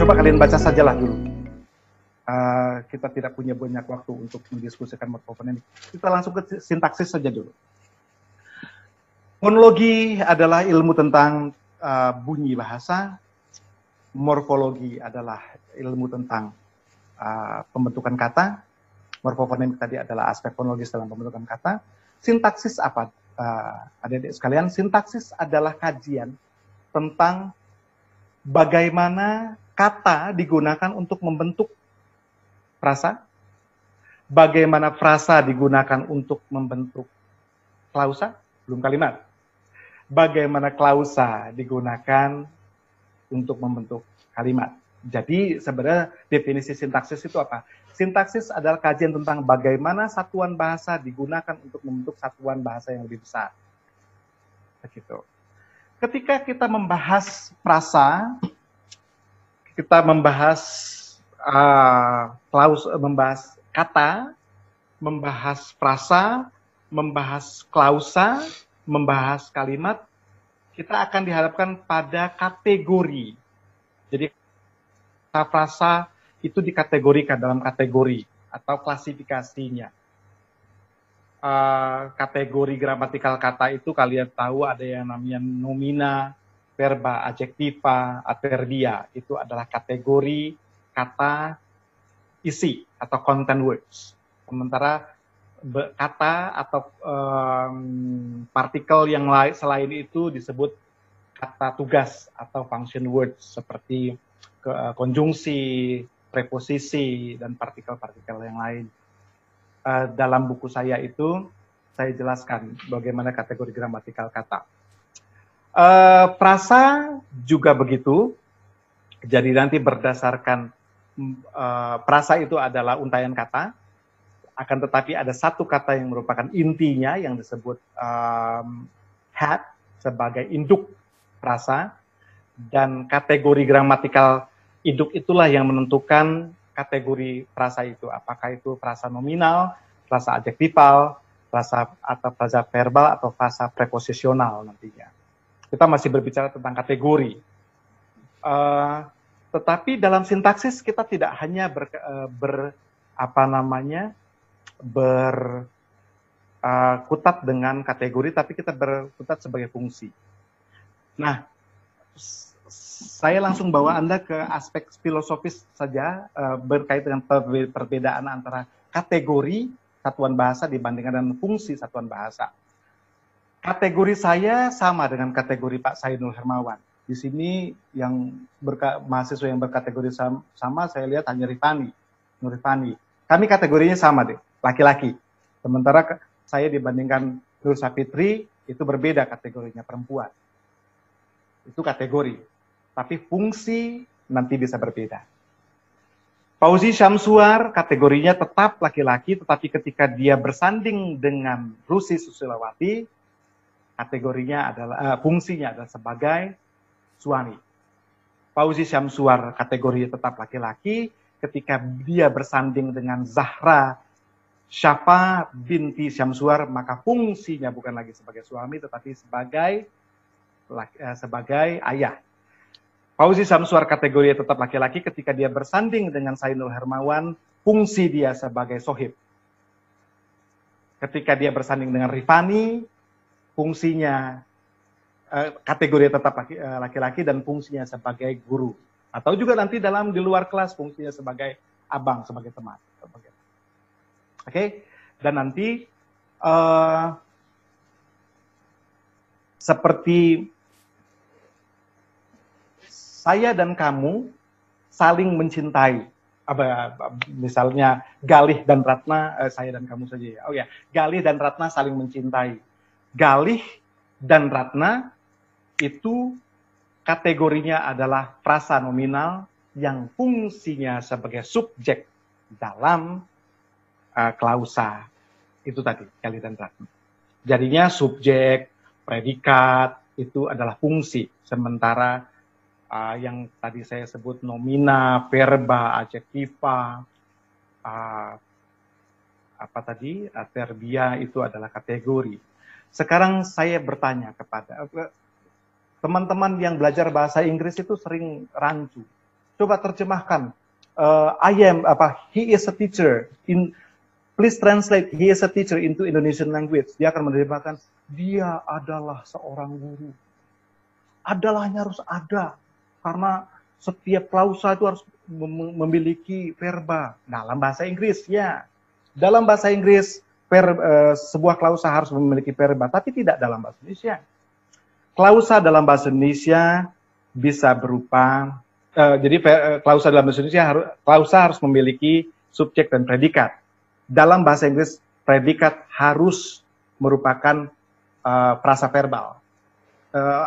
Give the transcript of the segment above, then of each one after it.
Coba kalian baca sajalah dulu. Kita tidak punya banyak waktu untuk mendiskusikan morfofonemik. Kita langsung ke sintaksis saja dulu. Fonologi adalah ilmu tentang bunyi bahasa. Morfologi adalah ilmu tentang pembentukan kata. Morfofonemik tadi adalah aspek fonologis dalam pembentukan kata. Sintaksis apa? Adik-adik sekalian, sintaksis adalah kajian tentang bagaimana kata digunakan untuk membentuk frasa, bagaimana frasa digunakan untuk membentuk klausa, belum kalimat, bagaimana klausa digunakan untuk membentuk kalimat. Jadi sebenarnya definisi sintaksis itu apa? Sintaksis adalah kajian tentang bagaimana satuan bahasa digunakan untuk membentuk satuan bahasa yang lebih besar. Begitu. Ketika kita membahas frasa, kita membahas membahas kata, membahas frasa, membahas klausa, membahas kalimat, kita akan dihadapkan pada kategori. Jadi frasa itu dikategorikan dalam kategori atau klasifikasinya. Kategori gramatikal kata itu kalian tahu ada yang namanya nomina, verba, adjektiva, adverbia. Itu adalah kategori kata isi atau content words. Sementara kata atau partikel yang selain itu disebut kata tugas atau function words seperti konjungsi, preposisi, dan partikel-partikel yang lain. Dalam buku saya itu, saya jelaskan bagaimana kategori gramatikal kata. Frasa juga begitu, jadi nanti berdasarkan frasa itu adalah untaian kata, akan tetapi ada satu kata yang merupakan intinya yang disebut head sebagai induk frasa, dan kategori gramatikal induk itulah yang menentukan kategori frasa itu, apakah itu frasa nominal, frasa adjektival, frasa atau frasa verbal atau frasa preposisional nantinya. Kita masih berbicara tentang kategori. Tetapi dalam sintaksis kita tidak hanya berkutat dengan kategori, tapi kita berkutat sebagai fungsi. Nah, saya langsung bawa Anda ke aspek filosofis saja berkaitan dengan perbedaan antara kategori satuan bahasa dibandingkan dengan fungsi satuan bahasa. Kategori saya sama dengan kategori Pak Sainul Hermawan. Di sini yang mahasiswa yang berkategori sama saya lihat hanya Nur Rifani. Kami kategorinya sama deh, laki-laki. Sementara saya dibandingkan Nur Sapitri itu berbeda kategorinya, perempuan. Itu kategori. Tapi fungsi nanti bisa berbeda. Fauzi Syamsuar kategorinya tetap laki-laki, tetapi ketika dia bersanding dengan Rusi Susilawati, kategorinya adalah fungsinya adalah sebagai suami. Fauzi Syamsuar kategorinya tetap laki-laki, ketika dia bersanding dengan Zahra Syafa binti Syamsuar, maka fungsinya bukan lagi sebagai suami, tetapi sebagai ayah. Fauzi Syamsuar kategorinya tetap laki-laki, ketika dia bersanding dengan Sainul Hermawan, fungsi dia sebagai sohib. Ketika dia bersanding dengan Rifani, fungsinya kategori tetap laki-laki dan fungsinya sebagai guru, atau juga nanti di luar kelas fungsinya sebagai abang, sebagai teman. Oke. Dan nanti seperti saya dan kamu saling mencintai. Misalnya Galih dan Ratna, saya dan kamu saja ya. Oh ya, Galih dan Ratna saling mencintai. Galih dan Ratna itu kategorinya adalah frasa nominal yang fungsinya sebagai subjek dalam klausa. Itu tadi, Galih dan Ratna. Jadinya subjek, predikat, itu adalah fungsi. Sementara yang tadi saya sebut nomina, verba, adjektiva, verbia itu adalah kategori. Sekarang saya bertanya kepada teman-teman yang belajar bahasa Inggris itu sering rancu. Coba terjemahkan. He is a teacher. Please translate he is a teacher into Indonesian language. Dia akan menerjemahkan, dia adalah seorang guru. Adalahnya harus ada. Karena setiap klausa itu harus memiliki verba. Dalam bahasa Inggris, ya. Dalam bahasa Inggris, sebuah klausa harus memiliki verba, tapi tidak dalam bahasa Indonesia. Klausa dalam bahasa Indonesia bisa berupa, klausa dalam bahasa Indonesia klausa harus memiliki subjek dan predikat. Dalam bahasa Inggris, predikat harus merupakan frasa verbal,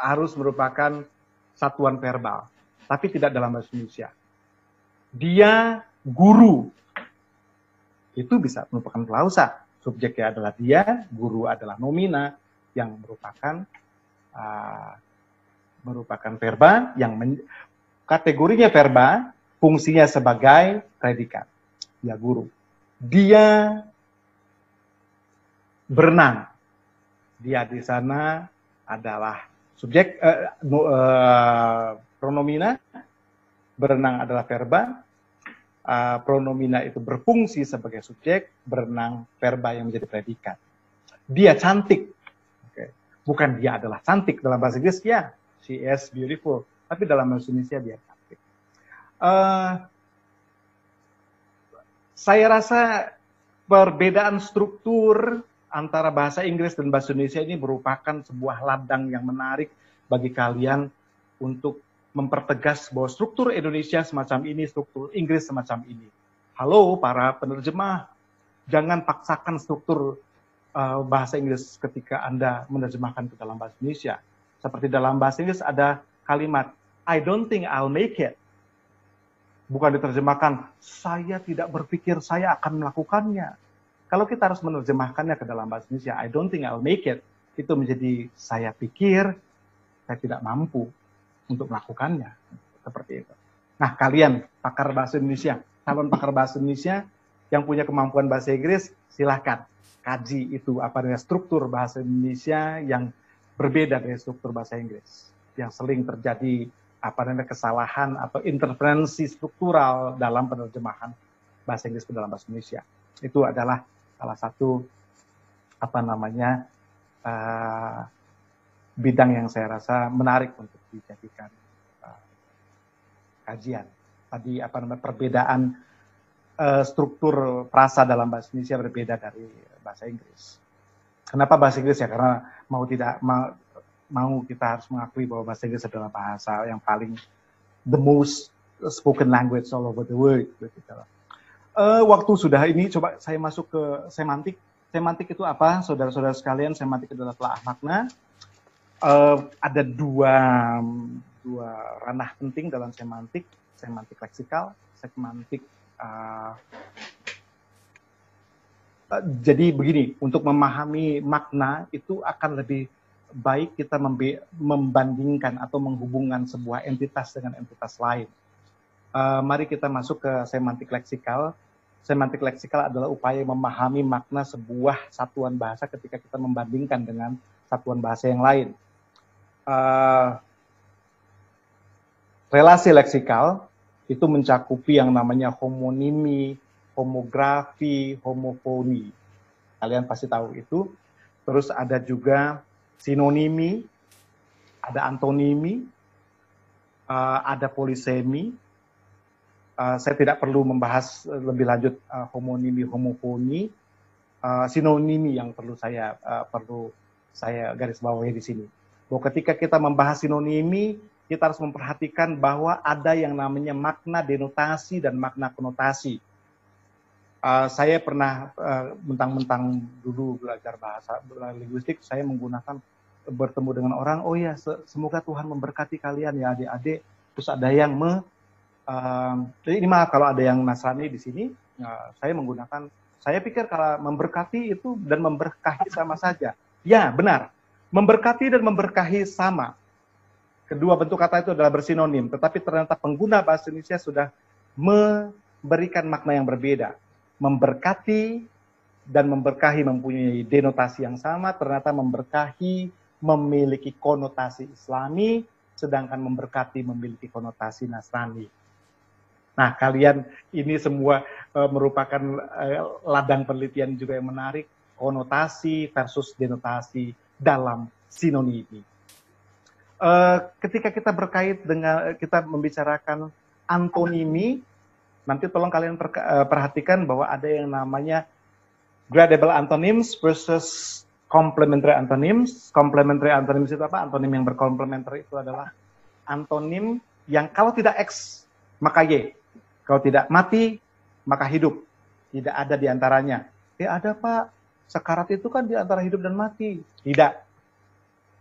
harus merupakan satuan verbal, tapi tidak dalam bahasa Indonesia. Dia guru, itu bisa merupakan klausa. Subjeknya adalah dia, guru adalah nomina yang merupakan verba, yang kategorinya verba, fungsinya sebagai predikat. Dia guru. Dia berenang. Dia di sana adalah subjek, pronomina, berenang adalah verba, pronomina itu berfungsi sebagai subjek, berenang verba yang menjadi predikat. Dia cantik, bukan dia adalah cantik dalam bahasa Inggris, ya, she is beautiful, tapi dalam bahasa Indonesia dia cantik. Saya rasa perbedaan struktur antara bahasa Inggris dan bahasa Indonesia ini merupakan sebuah ladang yang menarik bagi kalian untuk mempertegas bahwa struktur Indonesia semacam ini, struktur Inggris semacam ini. Halo para penerjemah, jangan paksakan struktur bahasa Inggris ketika Anda menerjemahkan ke dalam bahasa Indonesia. Seperti dalam bahasa Inggris ada kalimat, I don't think I'll make it. Bukan diterjemahkan, saya tidak berpikir saya akan melakukannya. Kalau kita harus menerjemahkannya ke dalam bahasa Indonesia, I don't think I'll make it, itu menjadi saya pikir saya tidak mampu untuk melakukannya. Seperti itu. Nah, kalian pakar bahasa Indonesia, calon pakar bahasa Indonesia yang punya kemampuan bahasa Inggris, silahkan kaji itu struktur bahasa Indonesia yang berbeda dari struktur bahasa Inggris. Yang sering terjadi kesalahan atau interferensi struktural dalam penerjemahan bahasa Inggris ke dalam bahasa Indonesia. Itu adalah salah satu bidang yang saya rasa menarik untuk dijadikan kajian. Tadi perbedaan struktur frasa dalam bahasa Indonesia berbeda dari bahasa Inggris. Kenapa bahasa Inggris ya? Karena mau kita harus mengakui bahwa bahasa Inggris adalah bahasa yang paling the most spoken language all over the world. Waktu sudah ini, coba saya masuk ke semantik. Semantik itu apa, saudara-saudara sekalian? Semantik adalah telaah makna. Ada dua ranah penting dalam semantik leksikal, semantik. Jadi begini, untuk memahami makna itu akan lebih baik kita membandingkan atau menghubungkan sebuah entitas dengan entitas lain. Mari kita masuk ke semantik leksikal. Semantik leksikal adalah upaya memahami makna sebuah satuan bahasa ketika kita membandingkan dengan satuan bahasa yang lain. Relasi leksikal itu mencakupi yang namanya homonimi, homografi, homofoni. Kalian pasti tahu itu. Terus ada juga sinonimi, ada antonimi, ada polisemi. Saya tidak perlu membahas lebih lanjut homonimi, homofoni, sinonimi yang perlu saya garis bawahi di sini. Bahwa ketika kita membahas sinonimi, kita harus memperhatikan bahwa ada yang namanya makna denotasi dan makna konotasi. Saya pernah mentang-mentang dulu belajar bahasa linguistik, saya menggunakan bertemu dengan orang, oh ya semoga Tuhan memberkati kalian ya adik-adik. Terus ada yang jadi ini maaf kalau ada yang Nasrani di sini, saya menggunakan, saya pikir kalau memberkati itu dan memberkahi sama saja. Ya benar, memberkati dan memberkahi sama. Kedua bentuk kata itu adalah bersinonim, tetapi ternyata pengguna bahasa Indonesia sudah memberikan makna yang berbeda. Memberkati dan memberkahi mempunyai denotasi yang sama, ternyata memberkahi memiliki konotasi Islami, sedangkan memberkati memiliki konotasi Nasrani. Nah, kalian ini semua merupakan ladang penelitian juga yang menarik, konotasi versus denotasi dalam sinonimi. Ketika kita berkait dengan, kita membicarakan antonimi, nanti tolong kalian perhatikan bahwa ada yang namanya gradable antonyms versus complementary antonyms. Complementary antonyms itu apa? Antonim yang berkomplementer itu adalah antonim yang kalau tidak X, maka Y. Kalau tidak mati, maka hidup. Tidak ada di antaranya. Ada Pak, sekarat itu kan di antara hidup dan mati. Tidak.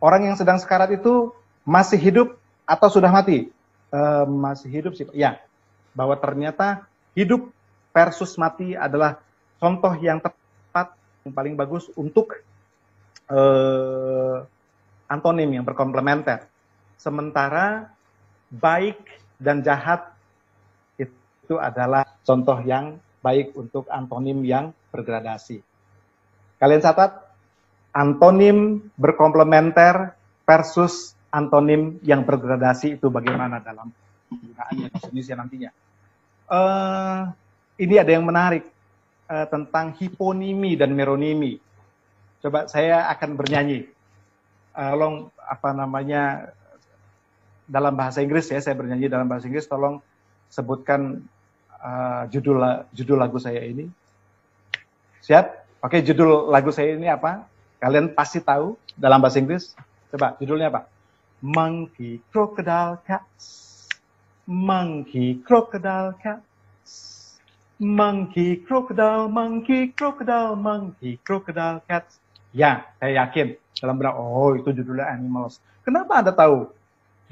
Orang yang sedang sekarat itu masih hidup atau sudah mati? Masih hidup sih. Ya. Bahwa ternyata hidup versus mati adalah contoh yang tepat, yang paling bagus untuk antonim yang berkomplementer. Sementara baik dan jahat itu adalah contoh yang baik untuk antonim yang bergradasi. Kalian catat, antonim berkomplementer versus antonim yang bergradasi itu bagaimana dalam penggunaannya bahasa Indonesia nantinya. Ini ada yang menarik tentang hiponimi dan meronimi. Coba saya akan bernyanyi. Tolong dalam bahasa Inggris ya, saya bernyanyi dalam bahasa Inggris. Tolong sebutkan judul lagu saya ini. Siap? Oke, judul lagu saya ini apa? Kalian pasti tahu dalam bahasa Inggris. Coba judulnya apa? Monkey, crocodile, cats. Monkey, crocodile, cats. Monkey, crocodile, monkey, crocodile, monkey, crocodile, cats. Ya, saya yakin dalam benak, oh itu judulnya Animals. Kenapa Anda tahu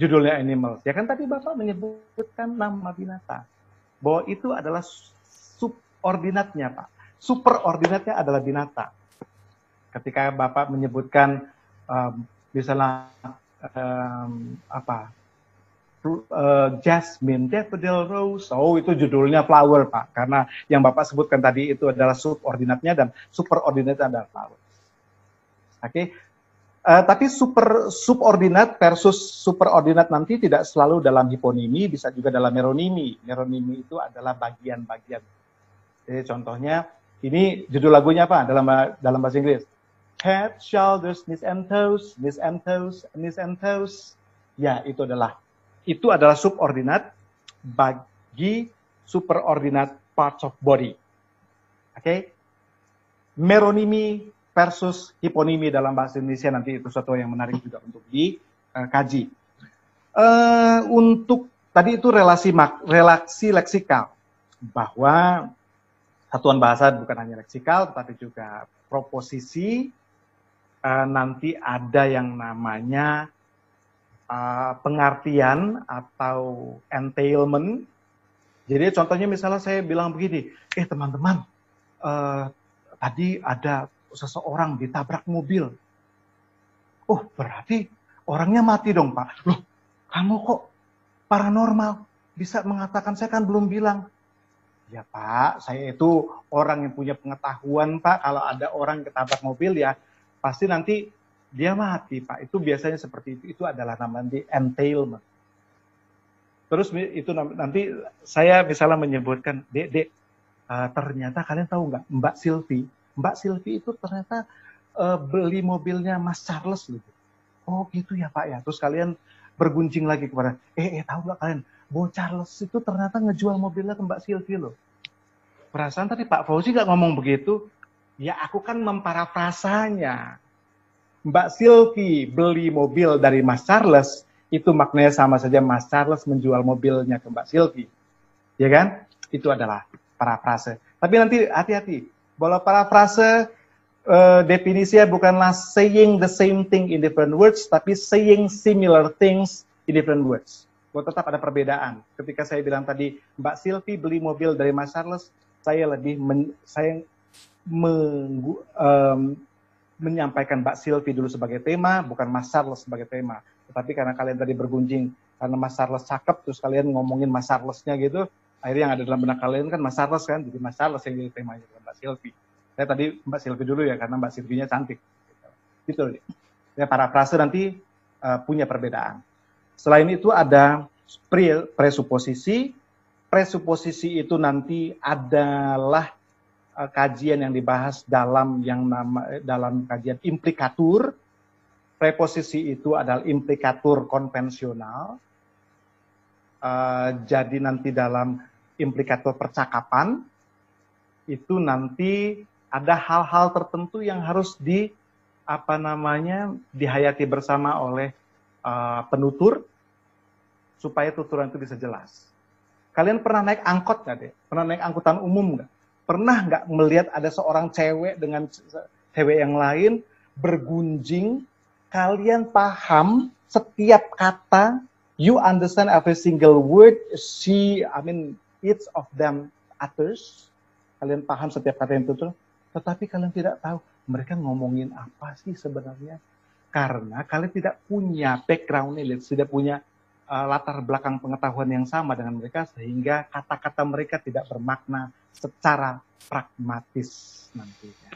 judulnya Animals? Ya kan tadi Bapak menyebutkan nama binatang. Bahwa itu adalah subordinatnya, Pak. Superordinatnya adalah binatang. Ketika Bapak menyebutkan misalnya Jasmine, Daffodil, Rose, oh itu judulnya flower, Pak. Karena yang Bapak sebutkan tadi itu adalah subordinatnya dan superordinatnya adalah flower. Oke, tapi subordinat versus superordinat nanti tidak selalu dalam hiponimi, bisa juga dalam meronimi. Meronimi itu adalah bagian-bagian. Jadi contohnya, ini judul lagunya apa dalam bahasa Inggris? Head, shoulders, knees and toes, knees and toes, knees and toes. Ya, itu adalah subordinat bagi superordinat parts of body. Oke? Meronimi versus hiponimi dalam bahasa Indonesia nanti itu sesuatu yang menarik juga untuk dikaji. Untuk tadi itu relasi leksikal, bahwa satuan bahasa bukan hanya leksikal tetapi juga proposisi. Nanti ada yang namanya pengertian atau entailment. Jadi contohnya misalnya saya bilang begini, teman-teman, tadi ada seseorang ditabrak mobil. Oh, berarti orangnya mati dong, Pak. Loh, kamu kok paranormal? Bisa mengatakan, saya kan belum bilang. Ya, Pak, saya itu orang yang punya pengetahuan, Pak. Kalau ada orang ketabrak mobil, ya pasti nanti dia mati, Pak. Itu biasanya seperti itu. Itu adalah namanya entailment. Terus itu nanti saya misalnya menyebutkan, Dek, ternyata kalian tahu nggak, Mbak Sylvie itu ternyata beli mobilnya Mas Charles gitu. Oh gitu ya Pak ya. Terus kalian berguncing lagi kepada, tahu nggak kalian, bahwa Charles itu ternyata ngejual mobilnya ke Mbak Sylvie loh. Perasaan tadi Pak Fauzi nggak ngomong begitu. Ya aku kan memparafrasanya. Mbak Sylvie beli mobil dari Mas Charles, itu maknanya sama saja Mas Charles menjual mobilnya ke Mbak Sylvie, ya kan? Itu adalah parafrase. Tapi nanti hati-hati, bahwa parafrase definisinya bukanlah saying the same thing in different words, tapi saying similar things in different words. Bahwa tetap ada perbedaan. Ketika saya bilang tadi, Mbak Sylvie beli mobil dari Mas Charles, saya lebih menyampaikan Mbak Sylvie dulu sebagai tema, bukan Mas Charles sebagai tema. Tetapi karena kalian tadi bergunjing, karena Mas Charles cakep, terus kalian ngomongin Mas Charles-nya gitu, akhirnya yang ada dalam benak kalian kan Mas Charles kan, jadi Mas Charles yang jadi temanya, Mbak Sylvie. Saya tadi Mbak Sylvie dulu ya, karena Mbak Sylvie-nya cantik. Gitu. Ya, parafrase nanti punya perbedaan. Selain itu ada presuposisi. Presuposisi itu nanti adalah kajian yang dibahas dalam dalam kajian implikatur. Preposisi itu adalah implikatur konvensional. Jadi nanti dalam implikatur percakapan itu nanti ada hal-hal tertentu yang harus dihayati bersama oleh penutur supaya tuturan itu bisa jelas. Kalian pernah naik angkot nggak deh? Pernah naik angkutan umum nggak? Pernah nggak melihat ada seorang cewek dengan cewek yang lain bergunjing? Kalian paham setiap kata, you understand every single word each of them utters. Kalian paham setiap kata yang tutur, tetapi kalian tidak tahu mereka ngomongin apa sih sebenarnya. Karena kalian tidak punya background, tidak punya latar belakang pengetahuan yang sama dengan mereka, sehingga kata-kata mereka tidak bermakna secara pragmatis nantinya.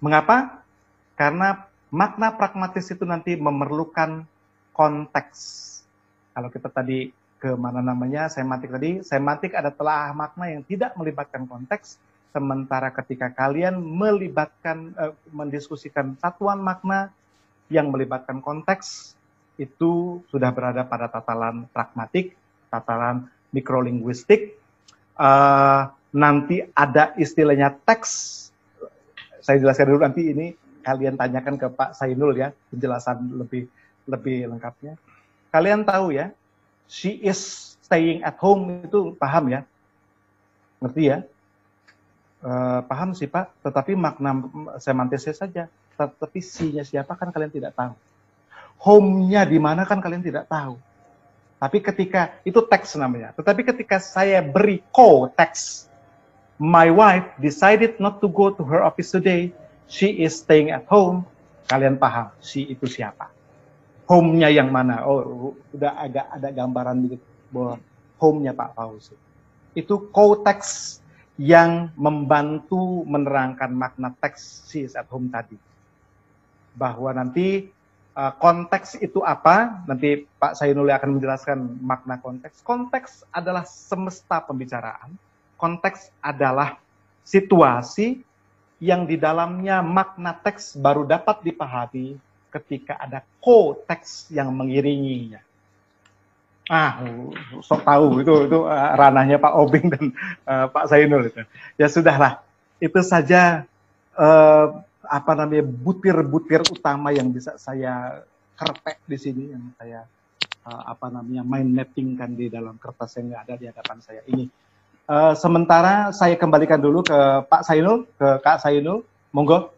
Mengapa? Karena makna pragmatis itu nanti memerlukan konteks. Kalau kita tadi semantik ada telah makna yang tidak melibatkan konteks, sementara ketika kalian mendiskusikan satuan makna yang melibatkan konteks, itu sudah berada pada tataran pragmatik, tataran mikrolinguistik. Nanti ada istilahnya teks. Saya jelaskan dulu, nanti ini kalian tanyakan ke Pak Sainul ya, penjelasan lebih lengkapnya. Kalian tahu ya, she is staying at home itu paham ya? Ngerti ya? Paham sih Pak, tetapi makna semantisnya saja. Tetapi she-nya siapa kan kalian tidak tahu. Home-nya di mana kan kalian tidak tahu. Tapi ketika, itu teks namanya. Tetapi ketika saya beri co-teks, my wife decided not to go to her office today, she is staying at home, kalian paham, she itu siapa. Home-nya yang mana? Oh, udah agak ada gambaran begitu bahwa home-nya Pak Fauzi. Itu co-teks yang membantu menerangkan makna teks she is at home tadi. Bahwa nanti konteks itu apa? Nanti Pak Sainul akan menjelaskan makna konteks. Konteks adalah semesta pembicaraan. Konteks adalah situasi yang di dalamnya makna teks baru dapat dipahami ketika ada ko-teks yang mengiringinya. Sok tahu itu ranahnya Pak Obing dan Pak Sainul itu. Ya sudahlah, itu saja butir-butir utama yang bisa saya kertek di sini, yang saya mind mappingkan di dalam kertas yang ada di hadapan saya ini. Sementara saya kembalikan dulu ke Pak Sainul, ke Kak Sainul, monggo.